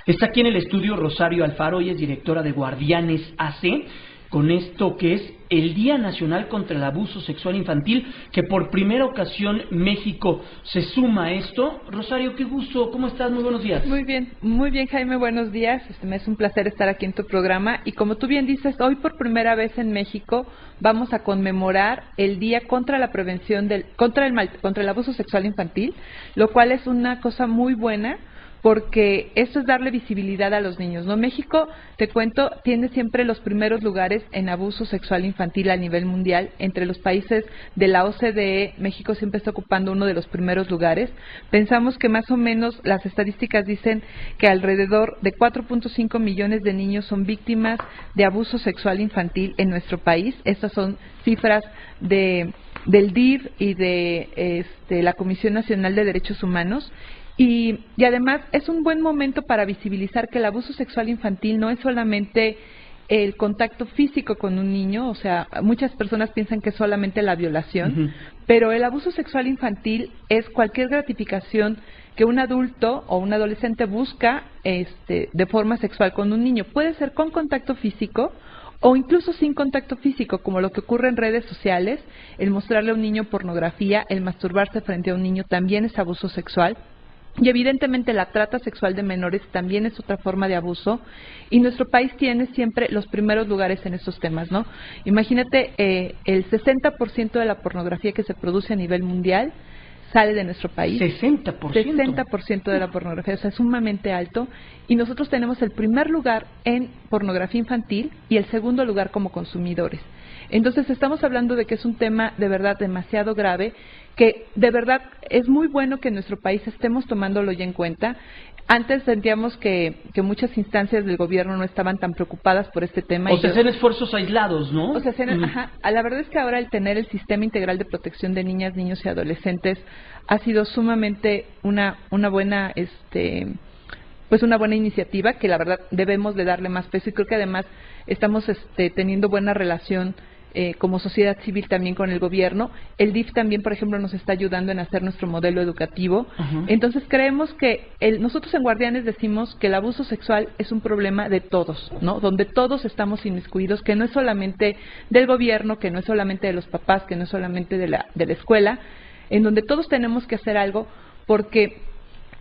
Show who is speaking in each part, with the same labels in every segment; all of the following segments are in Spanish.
Speaker 1: Está aquí en el estudio Rosario Alfaro, ella es directora de Guardianes AC, con esto que es el Día Nacional contra el Abuso Sexual Infantil, que por primera ocasión México se suma a esto. Rosario, qué gusto, ¿cómo estás? Muy buenos días.
Speaker 2: Muy bien Jaime, buenos días. Me es un placer estar aquí en tu programa y como tú bien dices, hoy por primera vez en México vamos a conmemorar el Día contra la prevención contra el abuso sexual infantil, lo cual es una cosa muy buena, porque esto es darle visibilidad a los niños, ¿no? México, te cuento, tiene siempre los primeros lugares en abuso sexual infantil a nivel mundial. Entre los países de la OCDE, México siempre está ocupando uno de los primeros lugares. Pensamos que más o menos las estadísticas dicen que alrededor de 4.5 millones de niños son víctimas de abuso sexual infantil en nuestro país. Estas son cifras del DIF y de la Comisión Nacional de Derechos Humanos. Y además es un buen momento para visibilizar que el abuso sexual infantil no es solamente el contacto físico con un niño, o sea, muchas personas piensan que es solamente la violación, pero el abuso sexual infantil es cualquier gratificación que un adulto o un adolescente busca de forma sexual con un niño. Puede ser con contacto físico o incluso sin contacto físico, como lo que ocurre en redes sociales. El mostrarle a un niño pornografía, el masturbarse frente a un niño también es abuso sexual. Y evidentemente la trata sexual de menores también es otra forma de abuso, y nuestro país tiene siempre los primeros lugares en estos temas, ¿no? Imagínate, el 60% de la pornografía que se produce a nivel mundial sale de nuestro país.
Speaker 1: 60%.
Speaker 2: 60% de la pornografía, o sea, es sumamente alto, y nosotros tenemos el primer lugar en pornografía infantil y el segundo lugar como consumidores. Entonces estamos hablando de que es un tema de verdad demasiado grave, que de verdad es muy bueno que en nuestro país estemos tomándolo ya en cuenta. Antes sentíamos que muchas instancias del gobierno no estaban tan preocupadas por este tema.
Speaker 1: O sea, hacen esfuerzos aislados, ¿no?
Speaker 2: O sea, la verdad es que ahora el tener el Sistema Integral de Protección de Niñas, Niños y Adolescentes ha sido sumamente una buena una buena iniciativa, que la verdad debemos de darle más peso, y creo que además estamos teniendo buena relación como sociedad civil también con el gobierno. El DIF también, por ejemplo, nos está ayudando en hacer nuestro modelo educativo. Entonces creemos que nosotros en Guardianes decimos que el abuso sexual es un problema de todos, ¿no? Donde todos estamos inmiscuidos, que no es solamente del gobierno, que no es solamente de los papás, que no es solamente de la escuela, en donde todos tenemos que hacer algo, porque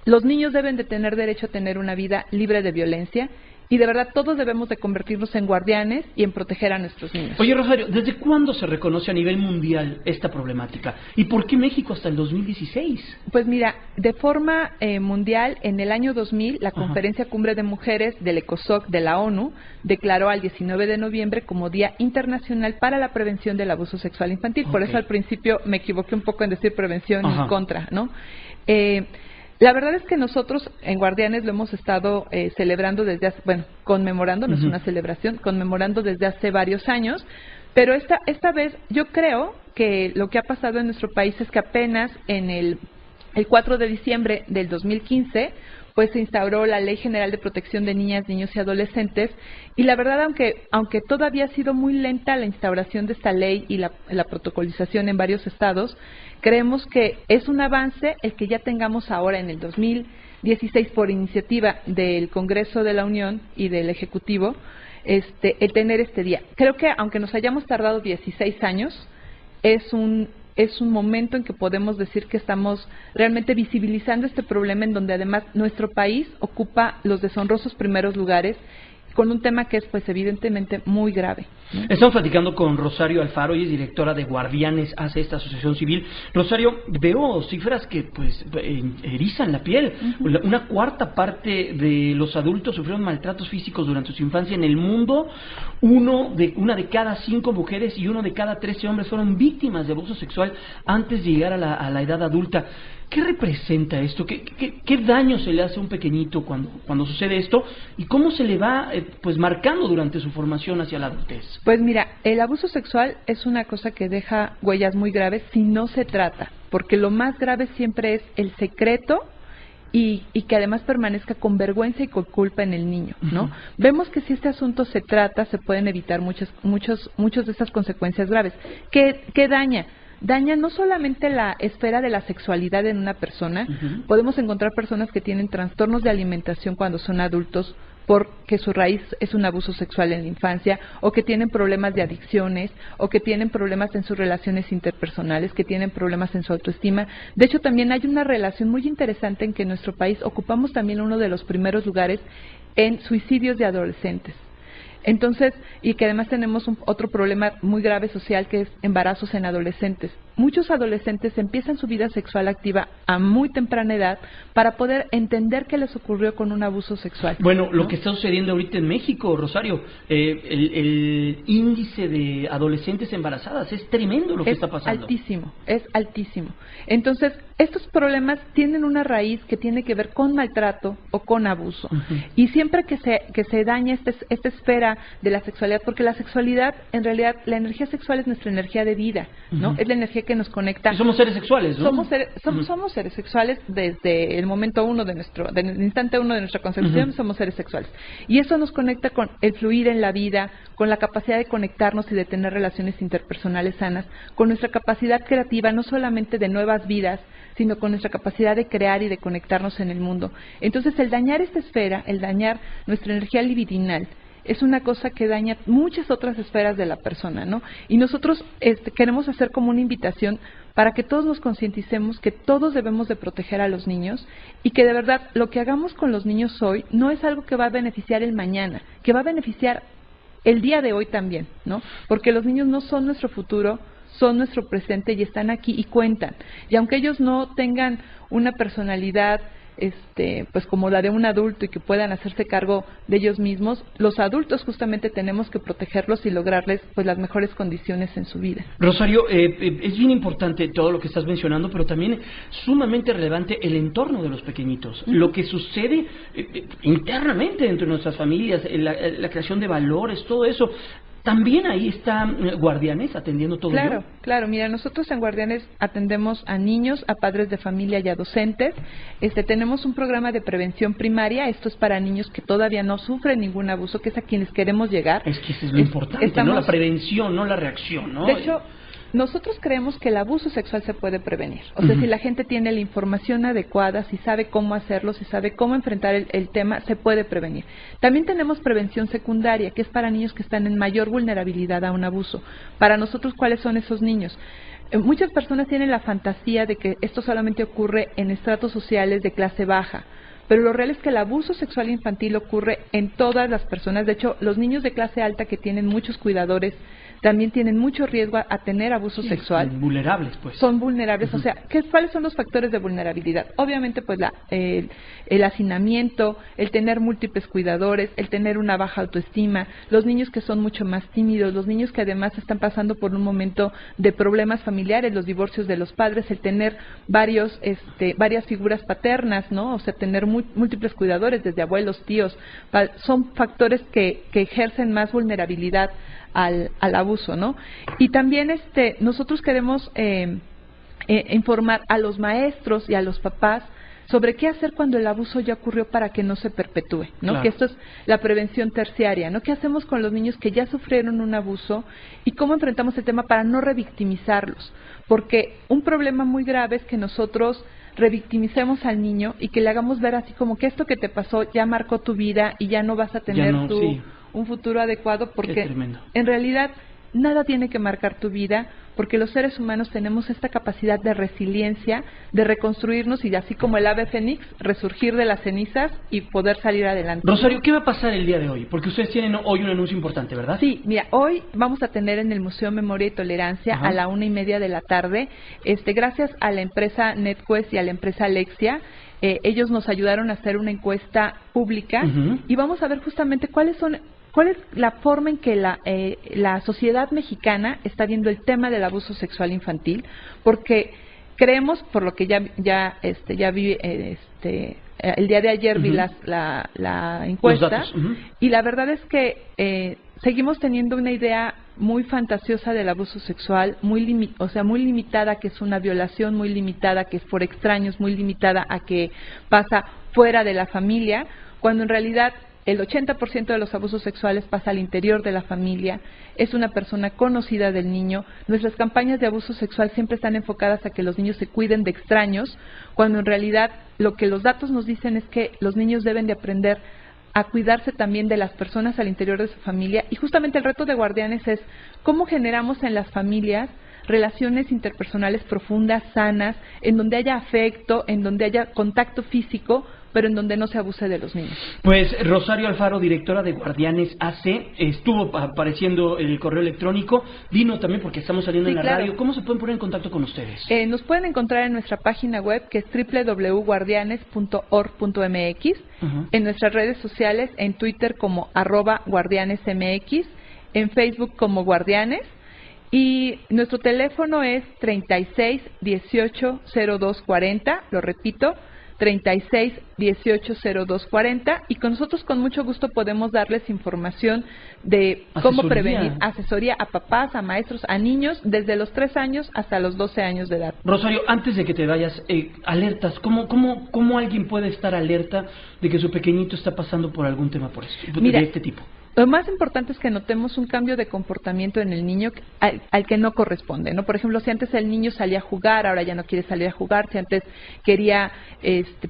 Speaker 2: los niños deben de tener derecho a tener una vida libre de violencia. Y de verdad todos debemos de convertirnos en guardianes y en proteger a nuestros niños.
Speaker 1: Oye, Rosario, ¿desde cuándo se reconoce a nivel mundial esta problemática? ¿Y por qué México hasta el 2016?
Speaker 2: Pues mira, de forma mundial, en el año 2000, la Conferencia Cumbre de Mujeres del ECOSOC de la ONU declaró al 19 de noviembre como Día Internacional para la Prevención del Abuso Sexual Infantil. Por eso al principio me equivoqué un poco en decir prevención y contra, ¿no? La verdad es que nosotros en Guardianes lo hemos estado celebrando conmemorando, no es una celebración, conmemorando desde hace varios años, pero esta vez yo creo que lo que ha pasado en nuestro país es que apenas en el 4 de diciembre del 2015, pues se instauró la Ley General de Protección de Niñas, Niños y Adolescentes, y la verdad, aunque todavía ha sido muy lenta la instauración de esta ley y la protocolización en varios estados, creemos que es un avance el que ya tengamos ahora en el 2016 por iniciativa del Congreso de la Unión y del Ejecutivo, el tener este día. Creo que aunque nos hayamos tardado 16 años, es un momento en que podemos decir que estamos realmente visibilizando este problema, en donde además nuestro país ocupa los deshonrosos primeros lugares, con un tema que es pues evidentemente muy grave, ¿no?
Speaker 1: Estamos platicando con Rosario Alfaro, ella es directora de Guardianes AC, esta asociación civil. Rosario, veo cifras que pues erizan la piel. Una cuarta parte de los adultos sufrieron maltratos físicos durante su infancia en el mundo. Una de cada 5 mujeres y 1 de cada 13 hombres fueron víctimas de abuso sexual antes de llegar a la edad adulta. ¿Qué representa esto? ¿Qué daño se le hace a un pequeñito cuando sucede esto? ¿Y cómo se le va pues marcando durante su formación hacia la adultez?
Speaker 2: Pues mira, el abuso sexual es una cosa que deja huellas muy graves si no se trata, porque lo más grave siempre es el secreto y que además permanezca con vergüenza y con culpa en el niño, ¿no? Vemos que si este asunto se trata, se pueden evitar muchas de estas consecuencias graves. ¿Qué daña? daña no solamente la esfera de la sexualidad en una persona, podemos encontrar personas que tienen trastornos de alimentación cuando son adultos, porque su raíz es un abuso sexual en la infancia, o que tienen problemas de adicciones, o que tienen problemas en sus relaciones interpersonales, que tienen problemas en su autoestima. De hecho, también hay una relación muy interesante en que en nuestro país ocupamos también uno de los primeros lugares en suicidios de adolescentes. Entonces, y que además tenemos otro problema muy grave social, que es embarazos en adolescentes. Muchos adolescentes empiezan su vida sexual activa a muy temprana edad para poder entender qué les ocurrió con un abuso sexual.
Speaker 1: Bueno, lo que está sucediendo ahorita en México, Rosario, el índice de adolescentes embarazadas es tremendo lo que está pasando.
Speaker 2: Es altísimo. Entonces, estos problemas tienen una raíz que tiene que ver con maltrato o con abuso. Y siempre que se daña esta esfera de la sexualidad, porque la sexualidad, en realidad, la energía sexual es nuestra energía de vida, ¿no? Es la energía que nos conecta.
Speaker 1: Y somos seres sexuales, ¿no?
Speaker 2: Somos seres sexuales desde el momento uno del instante uno de nuestra concepción, somos seres sexuales. Y eso nos conecta con el fluir en la vida, con la capacidad de conectarnos y de tener relaciones interpersonales sanas, con nuestra capacidad creativa, no solamente de nuevas vidas, sino con nuestra capacidad de crear y de conectarnos en el mundo. Entonces, el dañar esta esfera, el dañar nuestra energía libidinal, es una cosa que daña muchas otras esferas de la persona, ¿no? Y nosotros queremos hacer como una invitación para que todos nos concienticemos que todos debemos de proteger a los niños y que de verdad lo que hagamos con los niños hoy no es algo que va a beneficiar el mañana, que va a beneficiar el día de hoy también, ¿no? Porque los niños no son nuestro futuro, son nuestro presente y están aquí y cuentan. Y aunque ellos no tengan una personalidad pues como la de un adulto y que puedan hacerse cargo de ellos mismos, los adultos justamente tenemos que protegerlos y lograrles pues las mejores condiciones en su vida.
Speaker 1: Rosario, es bien importante todo lo que estás mencionando, pero también sumamente relevante el entorno de los pequeñitos, lo que sucede internamente dentro de nuestras familias, la creación de valores, todo eso. También ahí está Guardianes atendiendo todo ello.
Speaker 2: Claro, mira, nosotros en Guardianes atendemos a niños, a padres de familia y a docentes. Tenemos un programa de prevención primaria, esto es para niños que todavía no sufren ningún abuso, que es a quienes queremos llegar.
Speaker 1: Es que eso es lo importante, ¿no? La prevención, no la reacción, ¿no?
Speaker 2: De hecho, nosotros creemos que el abuso sexual se puede prevenir. O sea, si la gente tiene la información adecuada, si sabe cómo hacerlo, si sabe cómo enfrentar el tema, se puede prevenir. También tenemos prevención secundaria, que es para niños que están en mayor vulnerabilidad a un abuso. Para nosotros, ¿cuáles son esos niños? Muchas personas tienen la fantasía de que esto solamente ocurre en estratos sociales de clase baja. Pero lo real es que el abuso sexual infantil ocurre en todas las personas. De hecho, los niños de clase alta que tienen muchos cuidadores también tienen mucho riesgo a tener abuso sexual.
Speaker 1: Son vulnerables, pues.
Speaker 2: Son vulnerables. O sea, ¿cuáles son los factores de vulnerabilidad? Obviamente, pues el hacinamiento, el tener múltiples cuidadores, el tener una baja autoestima, los niños que son mucho más tímidos, los niños que además están pasando por un momento de problemas familiares, los divorcios de los padres, el tener varias figuras paternas, ¿no? O sea, tener múltiples cuidadores, desde abuelos, tíos, son factores que ejercen más vulnerabilidad al abuso, ¿no? Y también nosotros queremos informar a los maestros y a los papás sobre qué hacer cuando el abuso ya ocurrió para que no se perpetúe, ¿no?
Speaker 1: Claro.
Speaker 2: Que esto es la prevención terciaria, ¿no? ¿Qué hacemos con los niños que ya sufrieron un abuso y cómo enfrentamos el tema para no revictimizarlos? Porque un problema muy grave es que nosotros revictimicemos al niño y que le hagamos ver así como que esto que te pasó ya marcó tu vida y ya no vas a tener un futuro adecuado, porque en realidad nada tiene que marcar tu vida, porque los seres humanos tenemos esta capacidad de resiliencia, de reconstruirnos y así como el ave fénix, resurgir de las cenizas y poder salir adelante.
Speaker 1: Rosario, ¿qué va a pasar el día de hoy? Porque ustedes tienen hoy un anuncio importante, ¿verdad?
Speaker 2: Sí, mira, hoy vamos a tener en el Museo Memoria y Tolerancia a la 1:30 de la tarde, gracias a la empresa NetQuest y a la empresa Alexia. Ellos nos ayudaron a hacer una encuesta pública y vamos a ver justamente cuál es la forma en que la sociedad mexicana está viendo el tema del abuso sexual infantil, porque creemos, por lo que ya vi el día de ayer vi la encuesta, y la verdad es que seguimos teniendo una idea muy fantasiosa del abuso sexual, muy limitada, que es una violación, muy limitada, que es por extraños, muy limitada a que pasa fuera de la familia, cuando en realidad el 80% de los abusos sexuales pasa al interior de la familia, es una persona conocida del niño. Nuestras campañas de abuso sexual siempre están enfocadas a que los niños se cuiden de extraños, cuando en realidad lo que los datos nos dicen es que los niños deben de aprender a cuidarse también de las personas al interior de su familia. Y justamente el reto de Guardianes es cómo generamos en las familias relaciones interpersonales profundas, sanas, en donde haya afecto, en donde haya contacto físico, pero en donde no se abuse de los niños.
Speaker 1: Pues Rosario Alfaro, directora de Guardianes AC, estuvo apareciendo el correo electrónico, vino también porque estamos saliendo en la radio. ¿Cómo se pueden poner en contacto con ustedes?
Speaker 2: Nos pueden encontrar en nuestra página web, que es www.guardianes.org.mx, en nuestras redes sociales, en Twitter como @guardianesmx, en Facebook como Guardianes, y nuestro teléfono es 36 18 02 40, lo repito, 36 18 02 40, y con nosotros con mucho gusto podemos darles información de cómo prevenir, asesoría a papás, a maestros, a niños desde los 3 años hasta los 12 años de edad.
Speaker 1: Rosario, antes de que te vayas, alertas, ¿cómo alguien puede estar alerta de que su pequeñito está pasando por algún tema de este tipo?
Speaker 2: Lo más importante es que notemos un cambio de comportamiento en el niño al que no corresponde, ¿no? Por ejemplo, si antes el niño salía a jugar, ahora ya no quiere salir a jugar; si antes quería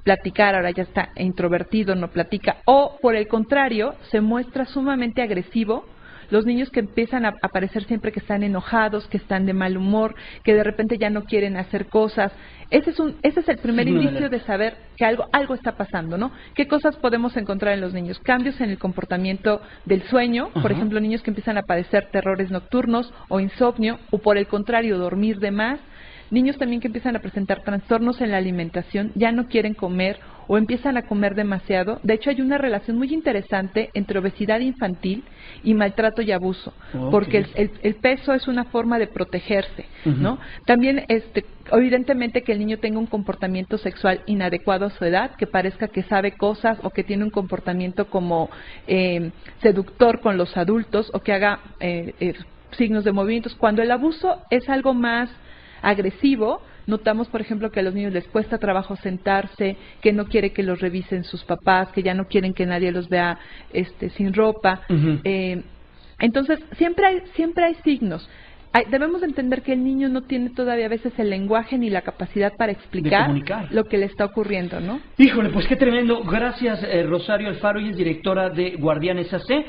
Speaker 2: platicar, ahora ya está introvertido, no platica; o por el contrario, se muestra sumamente agresivo. Los niños que empiezan a aparecer siempre que están enojados, que están de mal humor, que de repente ya no quieren hacer cosas. Ese es el primer indicio de saber que algo está pasando, ¿no? ¿Qué cosas podemos encontrar en los niños? Cambios en el comportamiento del sueño, por ejemplo, niños que empiezan a padecer terrores nocturnos o insomnio, o por el contrario, dormir de más. Niños también que empiezan a presentar trastornos en la alimentación, ya no quieren comer o empiezan a comer demasiado. De hecho, hay una relación muy interesante entre obesidad infantil y maltrato y abuso, porque el peso es una forma de protegerse, ¿no? También, evidentemente, que el niño tenga un comportamiento sexual inadecuado a su edad, que parezca que sabe cosas o que tiene un comportamiento como seductor con los adultos, o que haga signos de movimientos. Cuando el abuso es algo más agresivo, notamos, por ejemplo, que a los niños les cuesta trabajo sentarse, que no quiere que los revisen sus papás, que ya no quieren que nadie los vea sin ropa. Entonces, siempre hay signos. Debemos entender que el niño no tiene todavía a veces el lenguaje ni la capacidad para explicar lo que le está ocurriendo, ¿no?
Speaker 1: Híjole, pues qué tremendo. Gracias, Rosario Alfaro, y es directora de Guardianes AC.